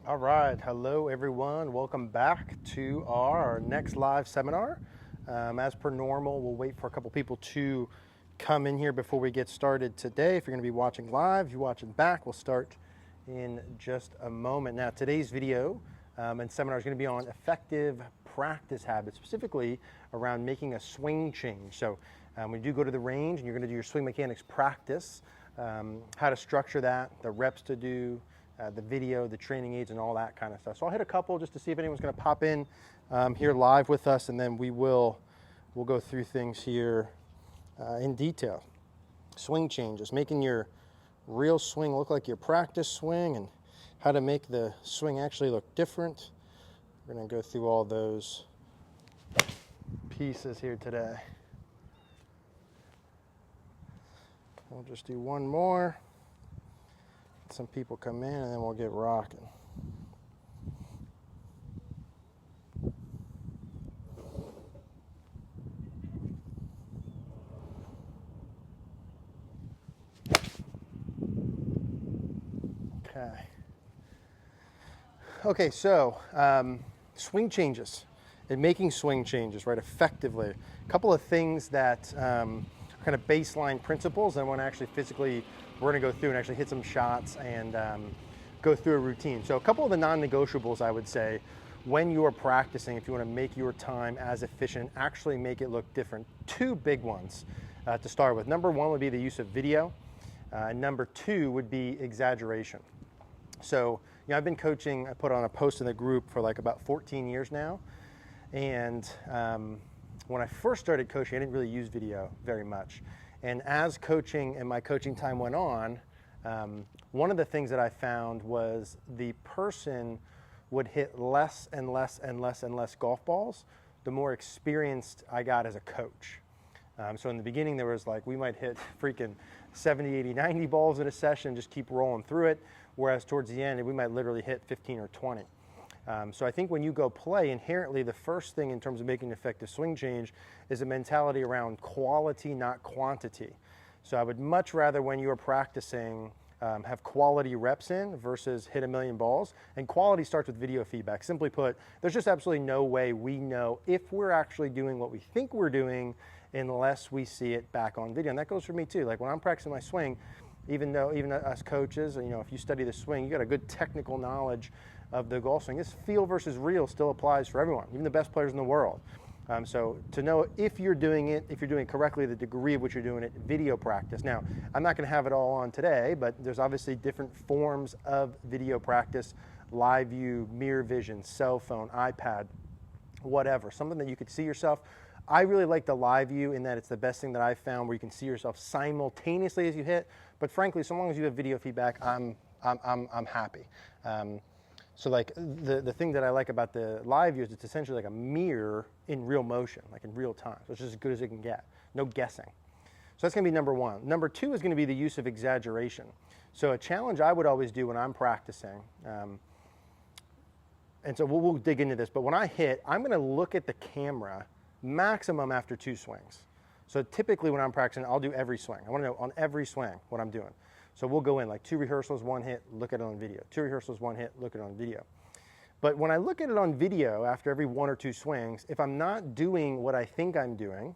All right, hello everyone. Welcome back to our next live seminar. As per normal, we'll wait for a couple people to come in here before we get started today. If you're going to be watching live, if you're watching back, we'll start in just a moment. Now, today's video and seminar is going to be on effective practice habits, specifically around making a swing change. So when you do go to the range and you're going to do your swing mechanics practice, how to structure that, the reps to do, the video, the training aids, and all that kind of stuff. So I'll hit a couple just to see if anyone's going to pop in here live with us, and then we'll go through things here in detail. Swing changes, making your real swing look like your practice swing, and how to make the swing actually look different. We're going to go through all those pieces here today. We'll just do one more. Some people come in and then we'll get rocking. Okay, so swing changes and making swing changes, right, effectively. A couple of things that kind of baseline principles, and I want to actually physically, we're going to go through and actually hit some shots and go through a routine. So a couple of the non-negotiables, I would say, when you are practicing, if you want to make your time as efficient, actually make it look different. Two big ones to start with. Number one would be the use of video. Number two would be exaggeration. So, I've been coaching, I put on a post in the group for like about 14 years now. And when I first started coaching, I didn't really use video very much. And as coaching and my coaching time went on, one of the things that I found was the person would hit less and less and less and less golf balls the more experienced I got as a coach. So in the beginning, there was like, we might hit freaking 70, 80, 90 balls in a session, just keep rolling through it. Whereas towards the end, we might literally hit 15 or 20. So I think when you go play, inherently the first thing in terms of making an effective swing change is a mentality around quality, not quantity. So I would much rather, when you are practicing, have quality reps in versus hit a million balls. And quality starts with video feedback. Simply put, there's just absolutely no way we know if we're actually doing what we think we're doing unless we see it back on video. And that goes for me too. Like when I'm practicing my swing, even us coaches, if you study the swing, you got a good technical knowledge of the golf swing. This feel versus real still applies for everyone, even the best players in the world. So to know if you're doing it correctly, the degree of which you're doing it, video practice. Now, I'm not going to have it all on today, but there's obviously different forms of video practice: live view, mirror vision, cell phone, iPad, whatever. Something that you could see yourself. I really like the live view in that it's the best thing that I've found, where you can see yourself simultaneously as you hit. But frankly, so long as you have video feedback, I'm happy. So like the thing that I like about the live view is it's essentially like a mirror in real motion, like in real time. So it's just as good as it can get. No guessing. So that's going to be number one. Number two is going to be the use of exaggeration. So a challenge I would always do when I'm practicing, and so we'll dig into this, but when I hit, I'm going to look at the camera maximum after two swings. So typically when I'm practicing, I'll do every swing. I want to know on every swing what I'm doing. So we'll go in like 2 rehearsals, 1 hit, look at it on video. 2 rehearsals, 1 hit, look at it on video. But when I look at it on video after every 1 or 2 swings, if I'm not doing what I think I'm doing,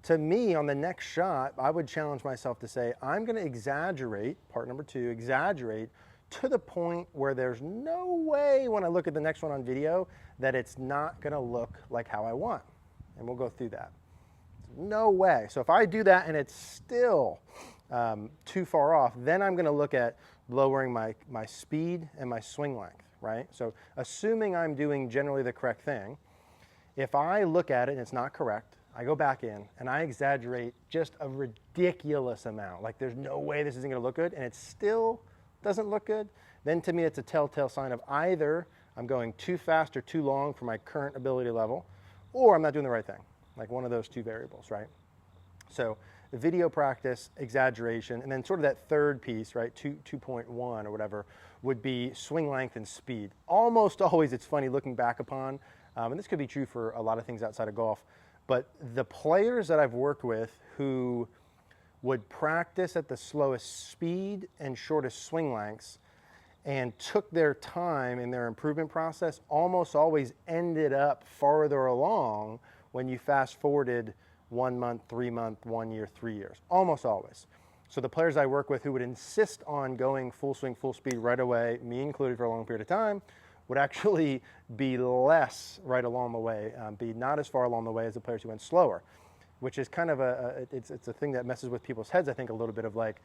to me on the next shot, I would challenge myself to say, I'm going to exaggerate, part number 2, exaggerate to the point where there's no way when I look at the next one on video that it's not going to look like how I want. And we'll go through that. No way. So if I do that and it's still too far off, then I'm going to look at lowering my speed and my swing length, right? So assuming I'm doing generally the correct thing, if I look at it and it's not correct, I go back in and I exaggerate just a ridiculous amount. Like there's no way this isn't going to look good, and it still doesn't look good, then to me it's a telltale sign of either I'm going too fast or too long for my current ability level, or I'm not doing the right thing. Like one of those two variables, right? So the video practice, exaggeration, and then sort of that third piece, right, 2.1 or whatever, would be swing length and speed. Almost always, it's funny looking back upon, and this could be true for a lot of things outside of golf, but the players that I've worked with who would practice at the slowest speed and shortest swing lengths and took their time in their improvement process almost always ended up farther along when you fast forwarded 1 month, 3 month, 1 year, 3 years, almost always. So the players I work with who would insist on going full swing, full speed right away, me included for a long period of time, would actually be less right along the way, be not as far along the way as the players who went slower, which is kind of it's a thing that messes with people's heads, I think, a little bit of like,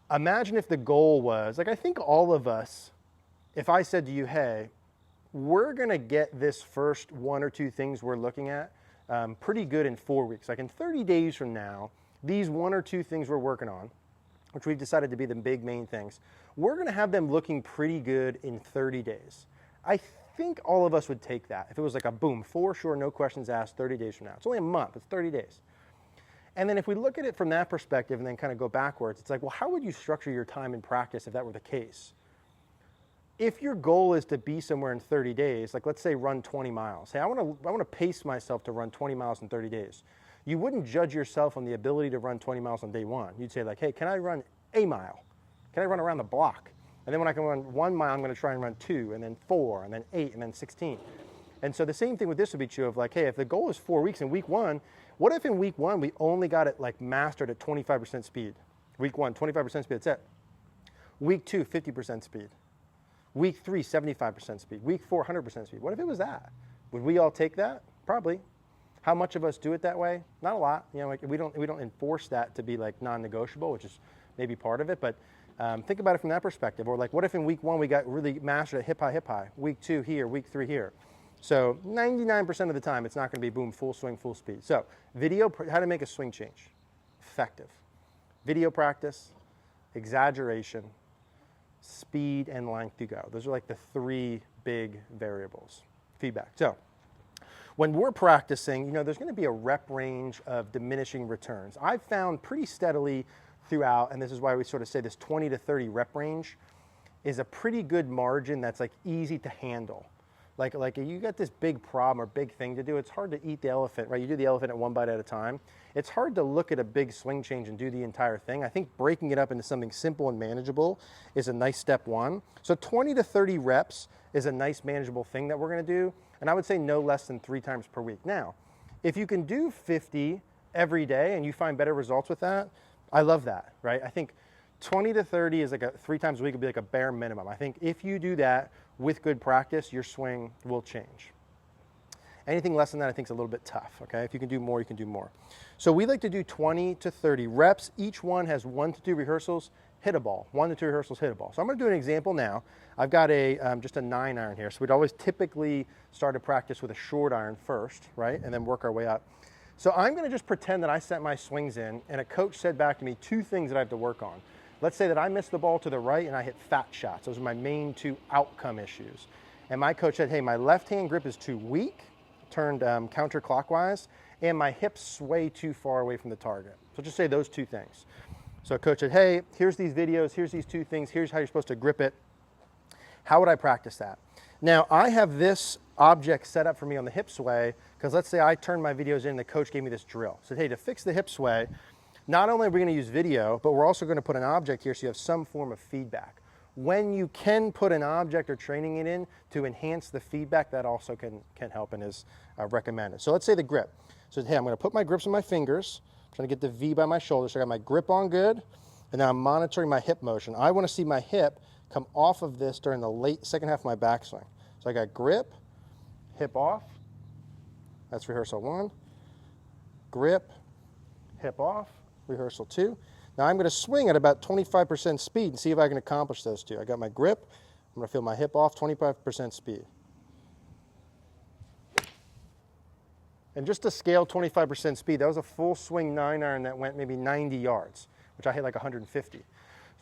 imagine if the goal was, like I think all of us, if I said to you, hey, we're gonna get this first 1 or 2 things we're looking at pretty good in 4 weeks. Like in 30 days from now, these 1 or 2 things we're working on, which we've decided to be the big main things, we're gonna have them looking pretty good in 30 days. I think all of us would take that. If it was like a boom, for sure, no questions asked, 30 days from now. It's only a month, it's 30 days. And then if we look at it from that perspective and then kind of go backwards, it's like, well, how would you structure your time in practice if that were the case? If your goal is to be somewhere in 30 days, like let's say run 20 miles. Hey, I want to pace myself to run 20 miles in 30 days. You wouldn't judge yourself on the ability to run 20 miles on day 1. You'd say like, hey, can I run a mile? Can I run around the block? And then when I can run 1 mile, I'm going to try and run 2, and then 4, and then 8, and then 16. And so the same thing with this would be true of like, hey, if the goal is 4 weeks in week 1, what if in week 1 we only got it like mastered at 25% speed? Week 1, 25% speed, that's it. Week 2, 50% speed. Week 3, 75% speed. Week 4, 100% speed. What if it was that? Would we all take that? Probably. How much of us do it that way? Not a lot. You know, like we don't enforce that to be like non-negotiable, which is maybe part of it. But think about it from that perspective. Or like, what if in week 1 we got really mastered at hip high? Week 2 here, week 3 here. So 99% of the time, it's not going to be boom, full swing, full speed. So video, how to make a swing change effective. Video practice, exaggeration, speed, and length to go. Those are like the 3 big variables. Feedback. So when we're practicing, you know, there's going to be a rep range of diminishing returns. I've found pretty steadily throughout, and this is why we sort of say this 20 to 30 rep range is a pretty good margin that's like easy to handle. Like you got this big problem or big thing to do, it's hard to eat the elephant, right? You do the elephant at 1 bite at a time. It's hard to look at a big swing change and do the entire thing. I think breaking it up into something simple and manageable is a nice step 1. So 20 to 30 reps is a nice manageable thing that we're gonna do. And I would say no less than 3 times per week. Now, if you can do 50 every day and you find better results with that, I love that, right? I think 20 to 30 is like 3 times a week would be like a bare minimum. I think if you do that with good practice, your swing will change. Anything less than that I think is a little bit tough, okay? If you can do more, you can do more. So we like to do 20 to 30 reps. Each one has 1 to 2 rehearsals, hit a ball. 1 to 2 rehearsals, hit a ball. So I'm gonna do an example now. I've got just a 9-iron here. So we'd always typically start a practice with a short iron first, right? And then work our way up. So I'm gonna just pretend that I sent my swings in and a coach said back to me 2 things that I have to work on. Let's say that I missed the ball to the right and I hit fat shots. Those are my main 2 outcome issues. And my coach said, hey, my left hand grip is too weak, turned counterclockwise, and my hips sway too far away from the target. So just say those 2 things. So coach said, hey, here's these videos, here's these 2 things, here's how you're supposed to grip it. How would I practice that? Now, I have this object set up for me on the hip sway, because let's say I turned my videos in and the coach gave me this drill. Said, hey, to fix the hip sway, not only are we going to use video, but we're also going to put an object here so you have some form of feedback. When you can put an object or training it in to enhance the feedback, that also can help and is recommended. So let's say the grip. So hey, I'm going to put my grips on my fingers. I'm trying to get the V by my shoulder. So I got my grip on good, and now I'm monitoring my hip motion. I want to see my hip come off of this during the late second half of my backswing. So I got grip, hip off. That's rehearsal 1. Grip, hip off. Rehearsal 2. Now I'm going to swing at about 25% speed and see if I can accomplish those 2. I got my grip. I'm going to feel my hip off, 25% speed. And just to scale 25% speed, that was a full swing 9-iron that went maybe 90 yards, which I hit like 150.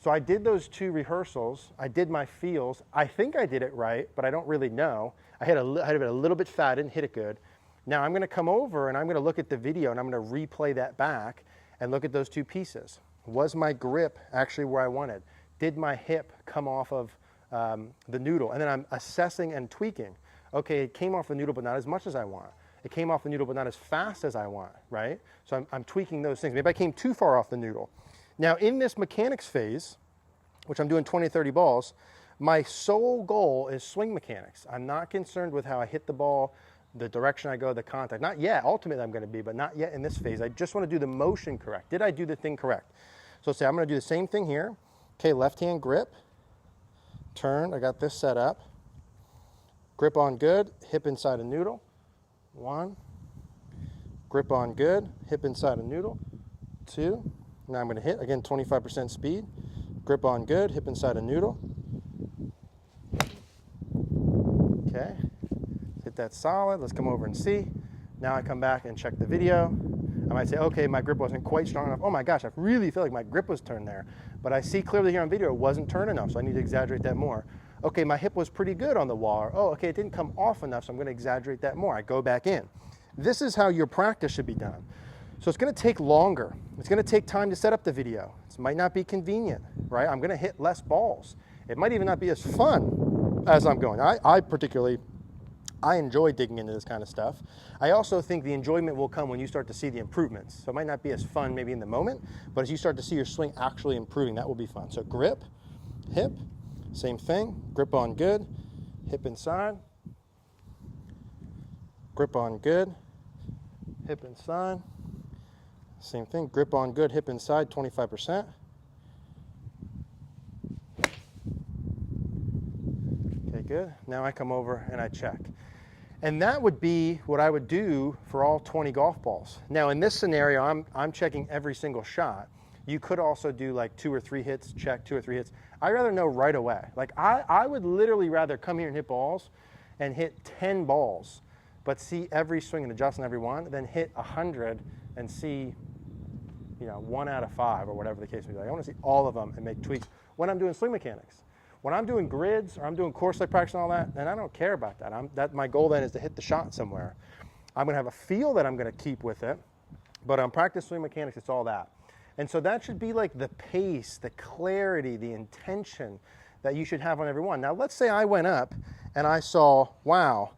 So I did those 2 rehearsals. I did my feels. I think I did it right, but I don't really know. I had it a little bit fat, didn't hit it good. Now I'm going to come over and I'm going to look at the video and I'm going to replay that back and look at those 2 pieces. Was my grip actually where I wanted? Did my hip come off of the noodle? And then I'm assessing and tweaking. Okay, it came off the noodle, but not as much as I want. It came off the noodle, but not as fast as I want, right? So I'm tweaking those things. Maybe I came too far off the noodle. Now in this mechanics phase, which I'm doing 20, 30 balls, My sole goal is swing mechanics. I'm not concerned with how I hit the ball, the direction I go, the contact. Not yet. Ultimately, I'm going to be, but not yet in this phase. I just want to do the motion correct. Did I do the thing correct? So let's say I'm going to do the same thing here. Okay, left hand grip, turn. I got this set up. Grip on good, hip inside a noodle. 1. Grip on good, hip inside a noodle. 2. Now I'm going to hit, again, 25% speed. Grip on good, hip inside a noodle. Okay, hit that solid. Let's come over and see. Now I come back and check the video. I might say, okay, my grip wasn't quite strong enough. Oh my gosh, I really feel like my grip was turned there. But I see clearly here on video it wasn't turned enough, so I need to exaggerate that more. Okay, my hip was pretty good on the wall. Oh, okay, it didn't come off enough, so I'm going to exaggerate that more. I go back in. This is how your practice should be done. So it's going to take longer. It's going to take time to set up the video. It might not be convenient, right? I'm going to hit less balls. It might even not be as fun as I'm going. I enjoy digging into this kind of stuff. I also think the enjoyment will come when you start to see the improvements. So it might not be as fun maybe in the moment, but as you start to see your swing actually improving, that will be fun. So grip, hip, same thing. Grip on good, hip inside. Grip on good, hip inside. Same thing, grip on good, hip inside, 25%. Okay, good. Now I come over and I check. And that would be what I would do for all 20 golf balls. Now in this scenario, I'm checking every single shot. You could also do like 2 or 3 hits, check 2 or 3 hits. I'd rather know right away. Like I would literally rather come here and hit balls and hit 10 balls, but see every swing and adjust on every one, than hit 100 and see, 1 out of 5 or whatever the case may be. I want to see all of them and make tweaks when I'm doing swing mechanics. When I'm doing grids or I'm doing course like practice and all that, then I don't care about that. My goal then is to hit the shot somewhere. I'm going to have a feel that I'm going to keep with it, but on practice swing mechanics, it's all that. And so that should be like the pace, the clarity, the intention that you should have on every one. Now, let's say I went up and I saw, wow,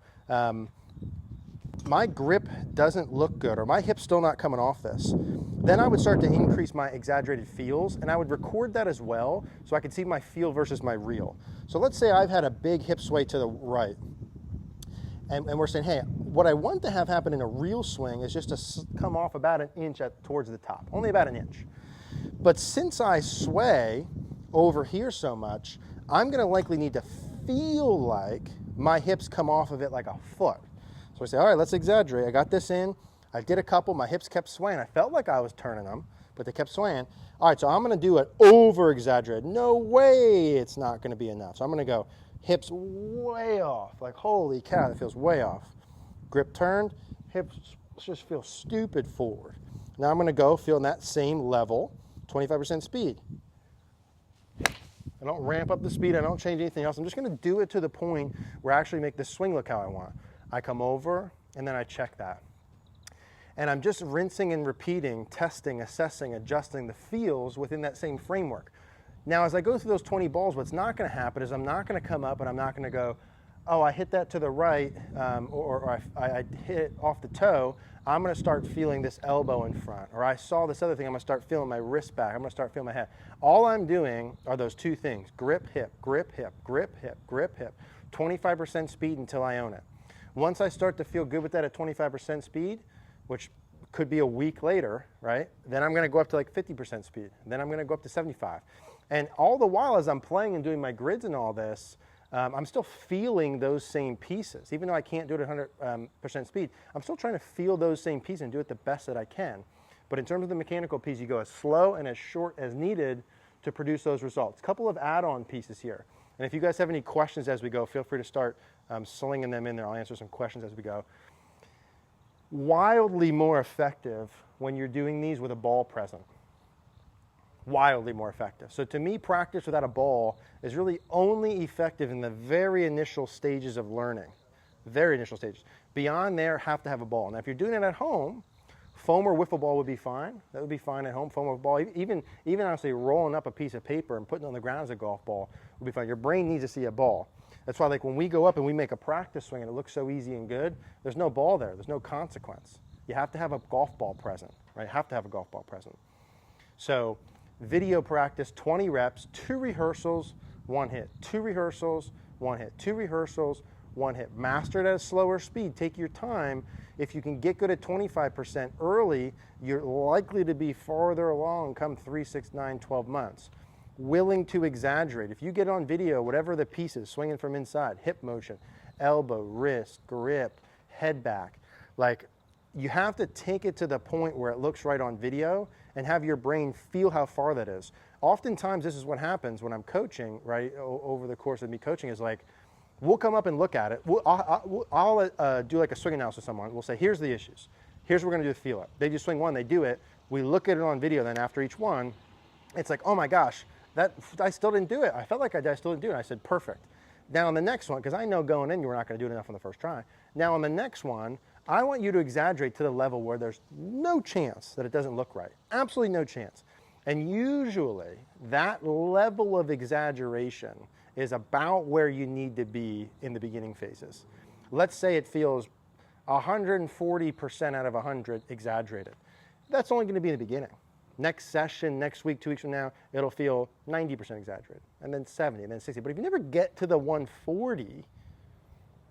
my grip doesn't look good, or my hip's still not coming off this. Then I would start to increase my exaggerated feels, and I would record that as well so I could see my feel versus my real. So let's say I've had a big hip sway to the right, and we're saying, hey, what I want to have happen in a real swing is just to come off about an inch towards the top, only about an inch. But since I sway over here so much, I'm going to likely need to feel like my hips come off of it like a foot. So I say, all right, let's exaggerate. I got this in. I did a couple. My hips kept swaying. I felt like I was turning them, but they kept swaying. All right, so I'm going to do it over-exaggerated. No way it's not going to be enough. So I'm going to go hips way off. Like, holy cow, that feels way off. Grip turned. Hips just feel stupid forward. Now I'm going to go feeling that same level, 25% speed. I don't ramp up the speed. I don't change anything else. I'm just going to do it to the point where I actually make this swing look how I want. I come over, and then I check that. And I'm just rinsing and repeating, testing, assessing, adjusting the feels within that same framework. Now, as I go through those 20 balls, what's not going to happen is I'm not going to come up and I'm not going to go, oh, I hit that to the right, or I hit it off the toe. I'm going to start feeling this elbow in front. Or I saw this other thing, I'm going to start feeling my wrist back. I'm going to start feeling my head. All I'm doing are those two things, grip, hip, grip, hip, grip, hip, grip, hip. 25% speed until I own it. Once I start to feel good with that at 25% speed, which could be a week later, right? Then I'm going to go up to like 50% speed. Then I'm going to go up to 75. And all the while as I'm playing and doing my grids and all this, I'm still feeling those same pieces. Even though I can't do it at 100% speed, I'm still trying to feel those same pieces and do it the best that I can. But in terms of the mechanical piece, you go as slow and as short as needed to produce those results. A couple of add-on pieces here. And if you guys have any questions as we go, feel free to start slinging them in there. I'll answer some questions as we go. Wildly more effective when you're doing these with a ball present. Wildly more effective. So to me, practice without a ball is really only effective in the very initial stages of learning. Very initial stages. Beyond there, have to have a ball. Now, if you're doing it at home, foam or wiffle ball would be fine. That would be fine at home, foam or ball. Even honestly, rolling up a piece of paper and putting it on the ground as a golf ball would be fine. Your brain needs to see a ball. That's why, like, when we go up and we make a practice swing and it looks so easy and good, there's no ball there. There's no consequence. You have to have a golf ball present, right? You have to have a golf ball present. So video practice, 20 reps, 2 rehearsals, one hit. 2 rehearsals, one hit. 2 rehearsals, one hit. Master it at a slower speed. Take your time. If you can get good at 25% early, you're likely to be farther along come 3, 6, 9, 12 months. Willing to exaggerate. If you get on video, whatever the pieces, swinging from inside, hip motion, elbow, wrist, grip, head back, like you have to take it to the point where it looks right on video and have your brain feel how far that is. Oftentimes, this is what happens when I'm coaching, right, over the course of me coaching is like, we'll come up and look at it. I'll do like a swing analysis with someone. We'll say, here's the issues. Here's what we're going to do to feel it. They do swing one, they do it. We look at it on video, then after each one, it's like, oh my gosh, I still didn't do it. I felt like I still didn't do it. I said, perfect. Now on the next one, because I know going in, you were not going to do it enough on the first try. Now on the next one, I want you to exaggerate to the level where there's no chance that it doesn't look right. Absolutely no chance. And usually that level of exaggeration is about where you need to be in the beginning phases. Let's say it feels 140% out of 100 exaggerated. That's only going to be in the beginning. Next session, next week, 2 weeks from now, it'll feel 90% exaggerated, and then 70, and then 60. But if you never get to the 140,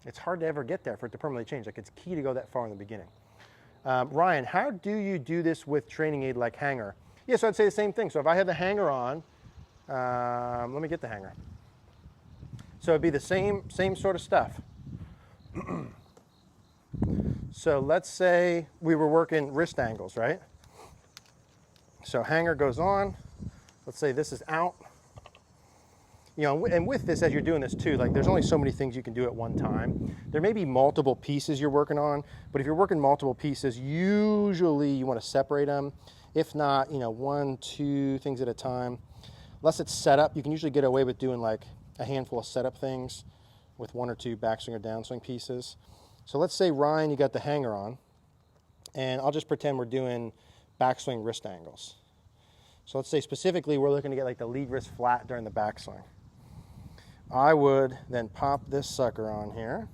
it's hard to ever get there for it to permanently change. Like, it's key to go that far in the beginning. Ryan, how do you do this with training aid like hanger? Yeah, so I'd say the same thing. So if I have the hanger on, let me get the hanger. So it'd be the same sort of stuff. So let's say we were working wrist angles, right? So hanger goes on. Let's say this is out. You know, and with this, as you're doing this too, like there's only so many things you can do at one time. There may be multiple pieces you're working on, but if you're working multiple pieces, usually you want to separate them. If not, you know, 1, 2 things at a time. Unless it's set up, you can usually get away with doing like a handful of setup things with 1 or 2 backswing or downswing pieces. So let's say, Ryan, you got the hanger on, and I'll just pretend we're doing backswing wrist angles. So let's say specifically we're looking to get like the lead wrist flat during the backswing. I would then pop this sucker on here,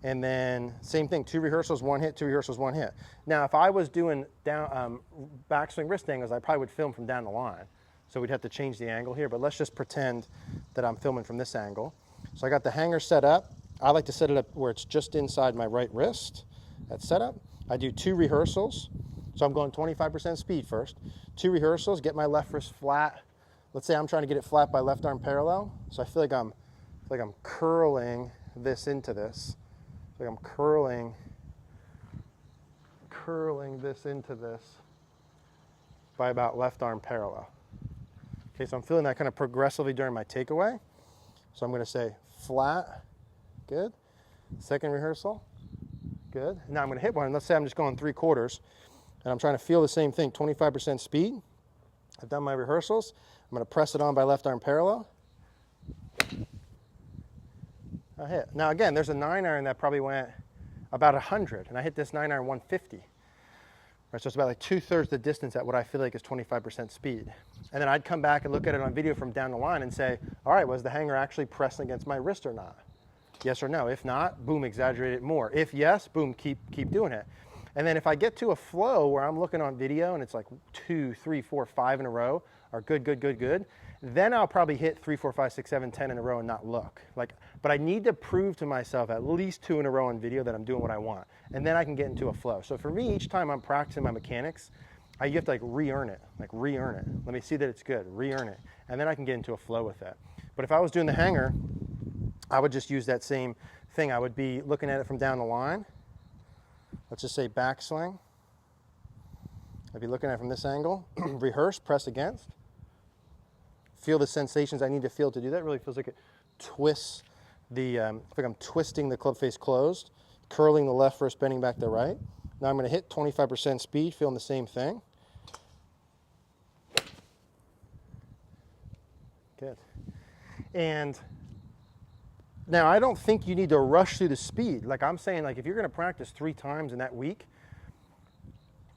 and then same thing, 2 rehearsals, 1 hit, 2 rehearsals, 1 hit. Now if I was doing backswing wrist angles, I probably would film from down the line. So we'd have to change the angle here, but let's just pretend that I'm filming from this angle. So I got the hanger set up. I like to set it up where it's just inside my right wrist. That's set up. I do 2 rehearsals. So I'm going 25% speed first. 2 rehearsals, get my left wrist flat. Let's say I'm trying to get it flat by left arm parallel. So I feel like I'm curling this into this. Like I'm curling this into this by about left arm parallel. Okay, so I'm feeling that kind of progressively during my takeaway. So I'm going to say flat, good. Second rehearsal, good. Now I'm going to hit one. Let's say I'm just going 3/4, and I'm trying to feel the same thing, 25% speed. I've done my rehearsals. I'm going to press it on by left arm parallel. I hit. Now again, there's a 9-iron that probably went about 100, and I hit this 9-iron 150. Right, so it's about like 2/3 the distance at what I feel like is 25% speed. And then I'd come back and look at it on video from down the line and say, all right, was the hanger actually pressing against my wrist or not? Yes or no? If not, boom, exaggerate it more. If yes, boom, keep doing it. And then if I get to a flow where I'm looking on video and it's like 2, 3, 4, 5 in a row are good, good, good, good, then I'll probably hit 3, 4, 5, 6, 7, 10 in a row and not look. But I need to prove to myself at least 2 in a row on video that I'm doing what I want. And then I can get into a flow. So for me, each time I'm practicing my mechanics, you have to re-earn it. Let me see that it's good, re-earn it. And then I can get into a flow with that. But if I was doing the hanger, I would just use that same thing. I would be looking at it from down the line. Let's just say backswing. I'd be looking at it from this angle. Rehearse, press against. Feel the sensations I need to feel to do that. It really feels like it twists the, like I'm twisting the club face closed, curling the left wrist, bending back the right. Now I'm going to hit 25% speed, feeling the same thing. Good. And now I don't think you need to rush through the speed. Like I'm saying, like if you're going to practice 3 times in that week,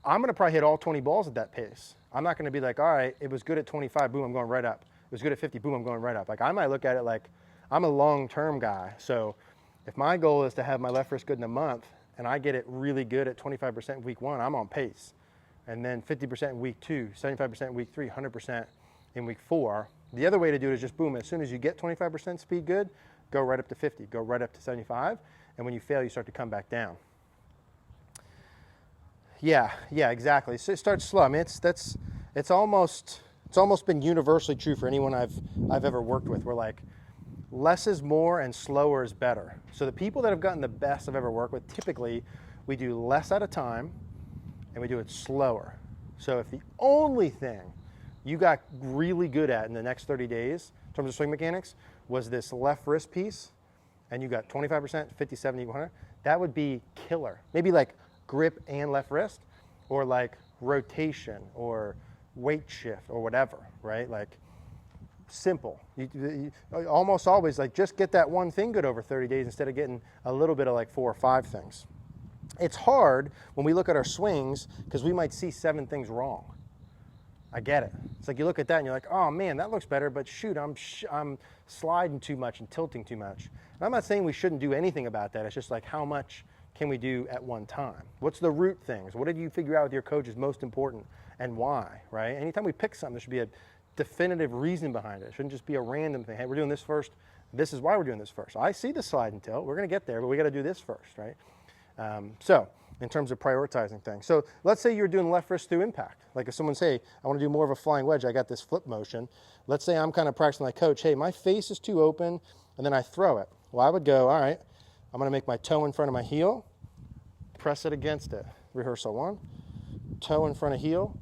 I'm going to probably hit all 20 balls at that pace. I'm not going to be like, all right, it was good at 25, boom, I'm going right up. It was good at 50, boom, I'm going right up. Like I might look at it like I'm a long-term guy. So if my goal is to have my left wrist good in a month and I get it really good at 25% in week 1, I'm on pace. And then 50% in week 2, 75% in week 3, 100% in week 4. The other way to do it is just boom, as soon as you get 25% speed good, go right up to 50, go right up to 75, and when you fail, you start to come back down. Yeah, exactly. So it starts slow. I mean, it's almost been universally true for anyone I've ever worked with. We're like, less is more and slower is better. So the people that have gotten the best I've ever worked with, typically we do less at a time and we do it slower. So if the only thing you got really good at in the next 30 days in terms of swing mechanics was this left wrist piece, and you got 25%, 50, 70, 100, that would be killer. Maybe like grip and left wrist, or like rotation or weight shift or whatever, right? Like simple. You almost always like just get that one thing good over 30 days instead of getting a little bit of like 4 or 5 things. It's hard when we look at our swings because we might see 7 things wrong. I get it. It's like you look at that and you're like, oh man, that looks better, but shoot, I'm sliding too much and tilting too much. And I'm not saying we shouldn't do anything about that. It's just like, how much can we do at one time? What's the root things? What did you figure out with your coach is most important and why, right? Anytime we pick something, there should be a definitive reason behind it. It shouldn't just be a random thing. Hey, we're doing this first. This is why we're doing this first. I see the slide and tilt. We're going to get there, but we got to do this first, right? So in terms of prioritizing things. So let's say you're doing left wrist through impact. Like if someone say, I want to do more of a flying wedge, I got this flip motion. Let's say I'm kind of practicing like coach, hey, my face is too open, and then I throw it. Well, I would go, all right, I'm going to make my toe in front of my heel, press it against it. Rehearsal 1, toe in front of heel,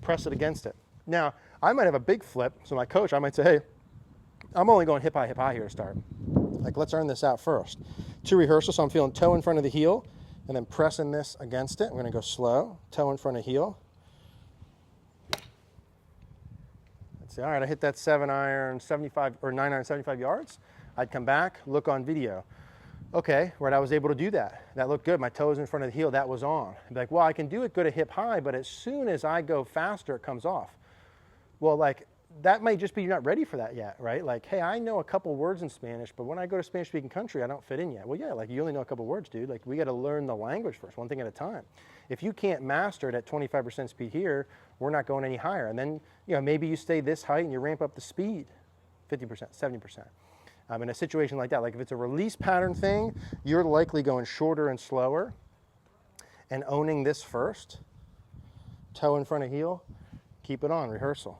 press it against it. Now, I might have a big flip, so my coach, I might say, hey, I'm only going hip high here to start. Like, let's earn this out first. 2 rehearsals, so I'm feeling toe in front of the heel, and then pressing this against it. I'm going to go slow, toe in front of heel. Let's see, all right, I hit that 7-iron, 75, or 9-iron, 75 yards. I'd come back, look on video. Okay, right, I was able to do that. That looked good. My toes in front of the heel, that was on. I'd be like, well, I can do it good at hip high, but as soon as I go faster, it comes off. Well, like, that might just be you're not ready for that yet, right? Like, hey, I know a couple words in Spanish, but when I go to Spanish-speaking country, I don't fit in yet. Well, yeah, like, you only know a couple words, dude. Like, we got to learn the language first, one thing at a time. If you can't master it at 25% speed here, we're not going any higher. And then, you know, maybe you stay this height and you ramp up the speed 50%, 70%. In a situation like that, like if it's a release pattern thing, you're likely going shorter and slower and owning this first. Toe in front of heel, keep it on, rehearsal.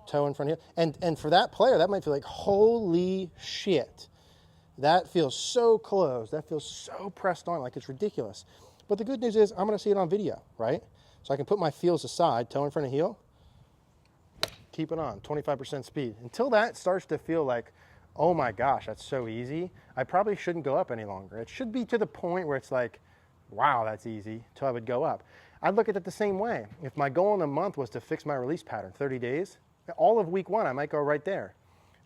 Toe in front of heel. And for that player, that might feel like, holy shit. That feels so close. That feels so pressed on, like it's ridiculous. But the good news is I'm going to see it on video, right? So I can put my feels aside, toe in front of heel, keep it on, 25% speed. Until that starts to feel like, oh my gosh, that's so easy, I probably shouldn't go up any longer. It should be to the point where it's like, wow, that's easy, till I would go up. I'd look at it the same way. If my goal in a month was to fix my release pattern, 30 days, all of week 1, I might go right there.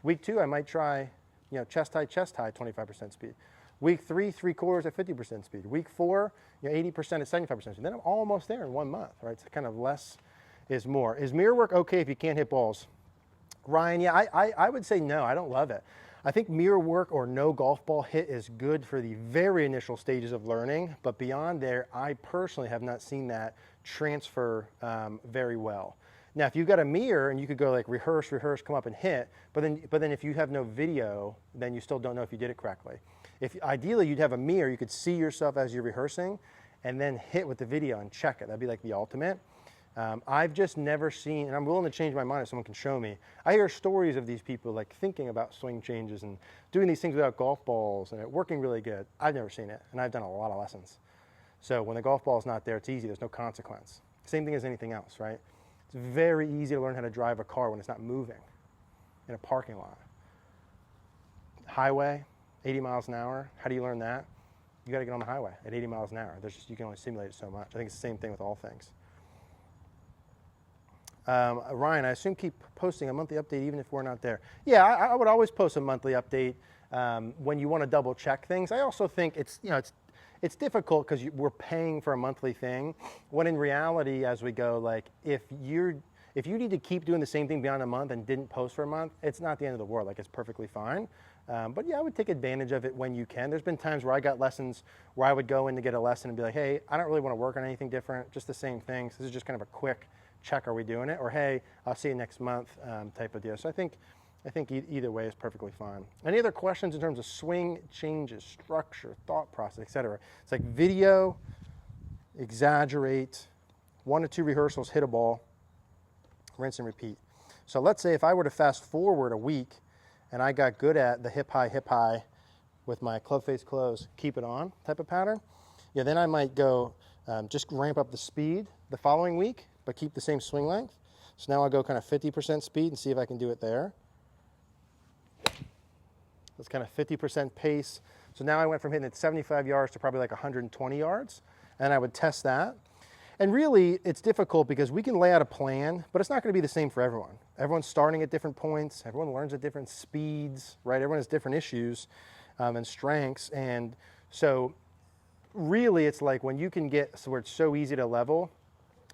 Week 2, I might try, you know, chest high, 25% speed. Week 3, 3/4 at 50% speed. Week 4, you know, 80% at 75% speed. Then I'm almost there in 1 month, right? It's kind of less is more. Is mirror work okay if you can't hit balls? Ryan, yeah, I would say no. I don't love it. I think mirror work or no golf ball hit is good for the very initial stages of learning, but beyond there, I personally have not seen that transfer very well. Now, if you've got a mirror and you could go like rehearse, come up and hit, but then if you have no video, then you still don't know if you did it correctly. If ideally you'd have a mirror, you could see yourself as you're rehearsing and then hit with the video and check it. That'd be like the ultimate. I've just never seen, and I'm willing to change my mind if someone can show me. I hear stories of these people like thinking about swing changes and doing these things without golf balls and it working really good. I've never seen it, and I've done a lot of lessons. So when the golf ball is not there, it's easy. There's no consequence. Same thing as anything else, right? It's very easy to learn how to drive a car when it's not moving in a parking lot. Highway, 80 miles an hour. How do you learn that? You got to get on the highway at 80 miles an hour. You can only simulate it so much. I think it's the same thing with all things. Ryan, I assume keep posting a monthly update even if we're not there. Yeah, I would always post a monthly update when you want to double check things. I also think it's difficult because we're paying for a monthly thing, when in reality, as we go, like if you need to keep doing the same thing beyond a month and didn't post for a month, it's not the end of the world. Like, it's perfectly fine. But yeah, I would take advantage of it when you can. There's been times where I got lessons where I would go in to get a lesson and be like, hey, I don't really want to work on anything different, just the same things. This is just kind of a quick check, are we doing it? Or hey, I'll see you next month type of deal. So I think either way is perfectly fine. Any other questions in terms of swing changes, structure, thought process, etc.? It's like video, exaggerate, 1 to 2 rehearsals, hit a ball, rinse and repeat. So let's say if I were to fast forward a week and I got good at the hip high with my club face close, keep it on type of pattern, yeah, then I might go just ramp up the speed the following week, but keep the same swing length. So now I'll go kind of 50% speed and see if I can do it there. That's kind of 50% pace. So now I went from hitting it 75 yards to probably like 120 yards, and I would test that. And really, it's difficult because we can lay out a plan, but it's not going to be the same for everyone. Everyone's starting at different points. Everyone learns at different speeds, right? Everyone has different issues and strengths. And so really, it's like when you can get so where it's so easy to level,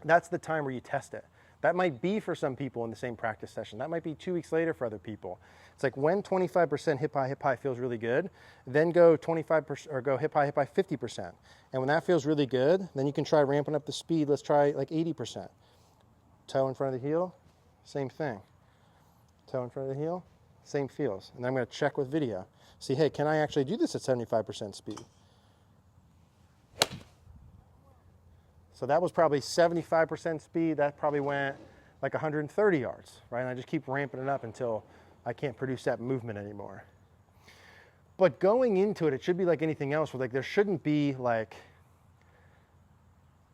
that's the time where you test it. That might be for some people in the same practice session. That might be 2 weeks later for other people. It's like when 25% hip high feels really good, then go 25% or go hip high 50%. And when that feels really good, then you can try ramping up the speed. Let's try like 80%. Toe in front of the heel, same thing. Toe in front of the heel, same feels. And then I'm going to check with video. See, hey, can I actually do this at 75% speed? So that was probably 75% speed. That probably went like 130 yards, right? And I just keep ramping it up until I can't produce that movement anymore. But going into it, it should be like anything else, where like there shouldn't be like,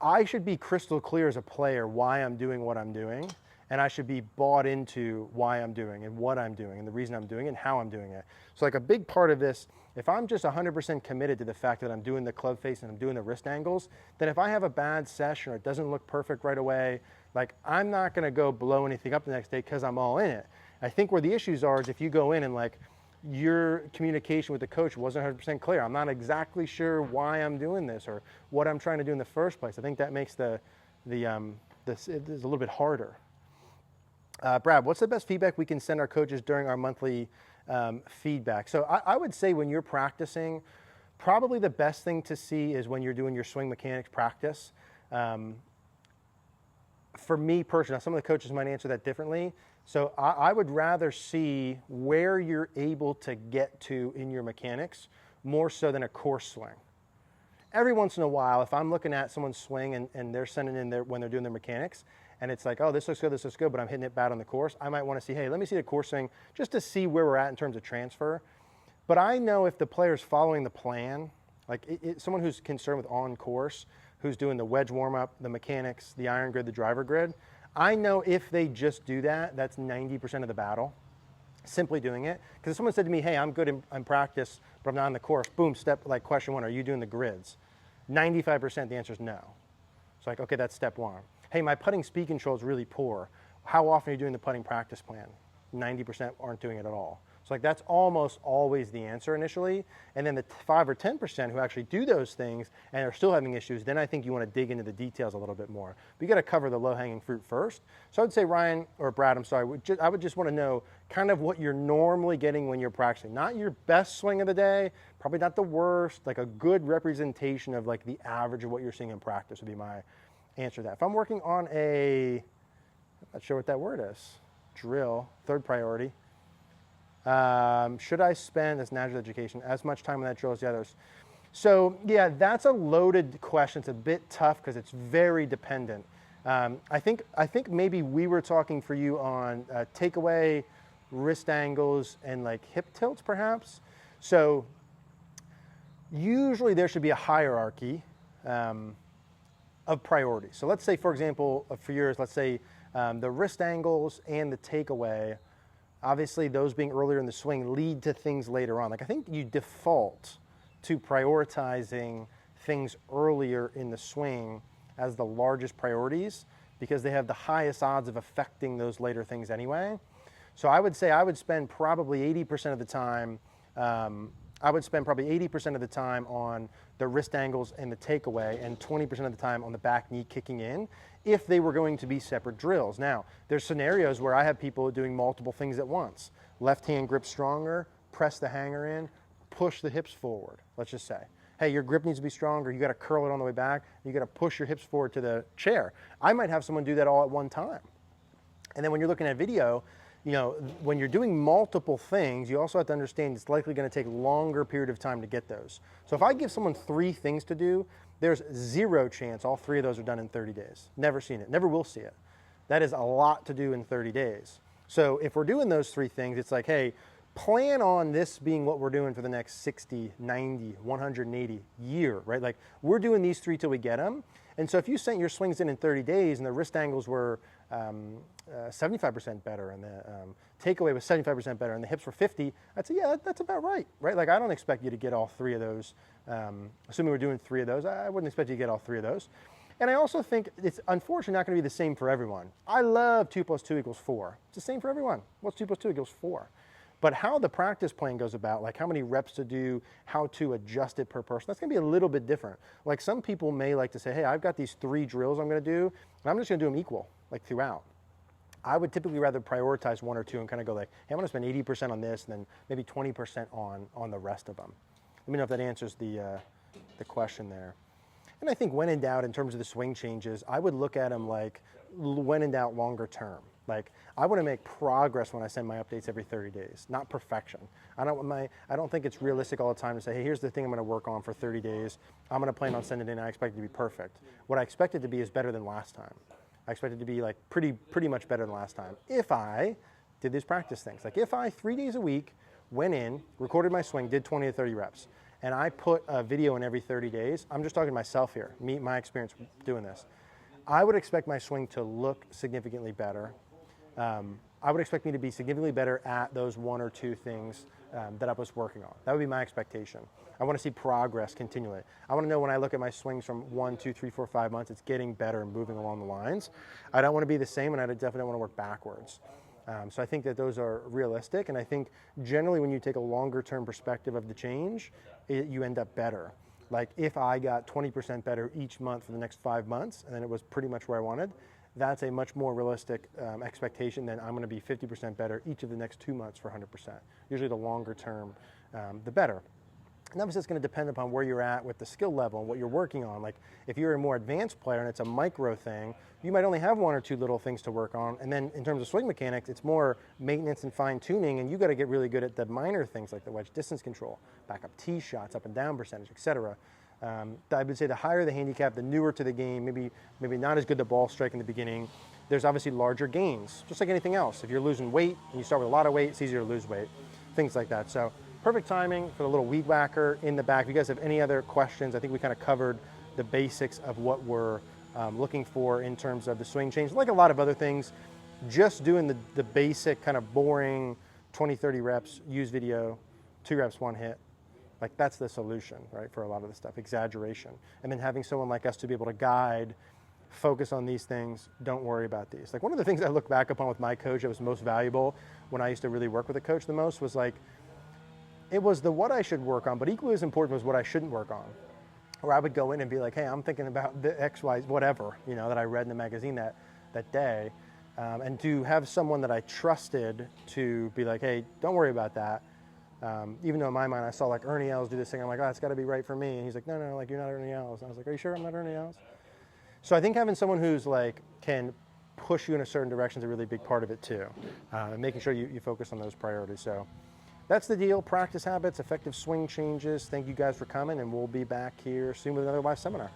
I should be crystal clear as a player why I'm doing what I'm doing, and I should be bought into why I'm doing and what I'm doing and the reason I'm doing it and how I'm doing it. So like a big part of this, if I'm just 100% committed to the fact that I'm doing the club face and I'm doing the wrist angles, then if I have a bad session or it doesn't look perfect right away, like I'm not gonna go blow anything up the next day because I'm all in it. I think where the issues are is if you go in and like your communication with the coach wasn't 100% clear. I'm not exactly sure why I'm doing this or what I'm trying to do in the first place. I think that makes this a little bit harder. Brad, what's the best feedback we can send our coaches during our monthly feedback? So I would say when you're practicing, probably the best thing to see is when you're doing your swing mechanics practice. For me personally, some of the coaches might answer that differently. So I would rather see where you're able to get to in your mechanics more so than a course swing. Every once in a while, if I'm looking at someone's swing and they're sending in when they're doing their mechanics, and it's like, oh, this looks good, but I'm hitting it bad on the course, I might want to see, hey, let me see the course swing just to see where we're at in terms of transfer. But I know if the player's following the plan, like someone who's concerned with on course, who's doing the wedge warm-up, the mechanics, the iron grid, the driver grid, I know if they just do that, that's 90% of the battle, simply doing it. Because if someone said to me, hey, I'm good in practice, but I'm not on the course, boom, like question one, are you doing the grids? 95% the answer is no. It's like, okay, that's step one. Hey, my putting speed control is really poor. How often are you doing the putting practice plan? 90% aren't doing it at all. So like that's almost always the answer initially. And then the 5 or 10% who actually do those things and are still having issues, then I think you want to dig into the details a little bit more. But you got to cover the low-hanging fruit first. So I would say Ryan, or Brad, I'm sorry, I would just want to know kind of what you're normally getting when you're practicing. Not your best swing of the day, probably not the worst, like a good representation of like the average of what you're seeing in practice would be my answer to that. If I'm working on I'm not sure what that word is, drill, third priority, should I spend, as natural education, as much time on that drill as the others? So yeah, that's a loaded question. It's a bit tough because it's very dependent. I think maybe we were talking for you on takeaway, wrist angles, and like hip tilts perhaps. So usually there should be a hierarchy of priorities. So let's say, for example, for yours, let's say the wrist angles and the takeaway, obviously those being earlier in the swing lead to things later on. Like I think you default to prioritizing things earlier in the swing as the largest priorities because they have the highest odds of affecting those later things anyway. So I would say I would spend probably 80% of the time on the wrist angles and the takeaway and 20% of the time on the back knee kicking in if they were going to be separate drills. Now, there's scenarios where I have people doing multiple things at once. Left hand grip stronger, press the hanger in, push the hips forward, let's just say. hey, your grip needs to be stronger, you got to curl it on the way back, you got to push your hips forward to the chair. I might have someone do that all at one time. And then when you're looking at video, you know, when you're doing multiple things, you also have to understand it's likely going to take longer period of time to get those. So if I give someone 3 things to do, there's 0 chance all 3 of those are done in 30 days. Never seen it, never will see it. That is a lot to do in 30 days. So if we're doing those 3 things, it's like, hey, plan on this being what we're doing for the next 60, 90, 180 year, right? Like we're doing these 3 till we get them. And so if you sent your swings in 30 days and the wrist angles were 75% better and the takeaway was 75% better and the hips were 50, I'd say, yeah, that's about right? Like I don't expect you to get all 3 of those. Assuming we're doing 3 of those, I wouldn't expect you to get all 3 of those. And I also think it's unfortunately not going to be the same for everyone. I love 2 + 2 = 4. It's the same for everyone. What's 2 + 2 = 4? But how the practice plan goes about, like how many reps to do, how to adjust it per person, that's gonna be a little bit different. Like some people may like to say, hey, I've got these 3 drills I'm gonna do, and I'm just gonna do them equal, like throughout. I would typically rather prioritize 1 or 2 and kind of go like, hey, I'm gonna spend 80% on this and then maybe 20% on the rest of them. Let me know if that answers the question there. And I think when in doubt, in terms of the swing changes, I would look at them like when in doubt longer term. Like I want to make progress when I send my updates every 30 days, not perfection. I don't think it's realistic all the time to say, hey, here's the thing I'm going to work on for 30 days. I'm going to plan on sending it in. I expect it to be perfect. What I expect it to be is better than last time. I expect it to be like pretty much better than last time. If I did these practice things, like if I 3 days a week went in, recorded my swing, did 20 to 30 reps, and I put a video in every 30 days, I'm just talking to myself here, my experience doing this. I would expect my swing to look significantly better. I would expect me to be significantly better at those 1 or 2 things that I was working on. That would be my expectation. I want to see progress continually. I want to know when I look at my swings from 1, 2, 3, 4, 5 months, it's getting better and moving along the lines. I don't want to be the same, and I definitely don't want to work backwards. So I think that those are realistic, and I think generally when you take a longer term perspective of the change, you end up better. Like if I got 20% better each month for the next 5 months, and then it was pretty much where I wanted, that's a much more realistic expectation than I'm going to be 50% better each of the next 2 months for 100%. Usually the longer term, the better. And obviously it's going to depend upon where you're at with the skill level and what you're working on. Like if you're a more advanced player and it's a micro thing, you might only have 1 or 2 little things to work on. And then in terms of swing mechanics, it's more maintenance and fine tuning, and you got to get really good at the minor things like the wedge distance control, backup tee shots, up and down percentage, etc. I would say the higher the handicap, the newer to the game, maybe not as good the ball strike in the beginning. There's obviously larger gains, just like anything else. If you're losing weight and you start with a lot of weight, it's easier to lose weight, things like that. So perfect timing for the little weed whacker in the back. If you guys have any other questions, I think we kind of covered the basics of what we're looking for in terms of the swing change. Like a lot of other things, just doing the basic kind of boring 20, 30 reps, use video, 2 reps, 1 hit. Like that's the solution, right, for a lot of the stuff, exaggeration. And then having someone like us to be able to guide, focus on these things, don't worry about these. Like one of the things I look back upon with my coach that was most valuable when I used to really work with a coach the most was like, it was the what I should work on, but equally as important was what I shouldn't work on. Or I would go in and be like, hey, I'm thinking about the X, Y, whatever, you know, that I read in the magazine that day. And to have someone that I trusted to be like, hey, don't worry about that. Even though in my mind I saw like Ernie Els do this thing, I'm like, oh, it's got to be right for me. And he's like, no, like you're not Ernie Els. And I was like, are you sure I'm not Ernie Els? So I think having someone who's like can push you in a certain direction is a really big part of it too, and making sure you focus on those priorities. So that's the deal. Practice habits, effective swing changes. Thank you guys for coming, and we'll be back here soon with another live seminar.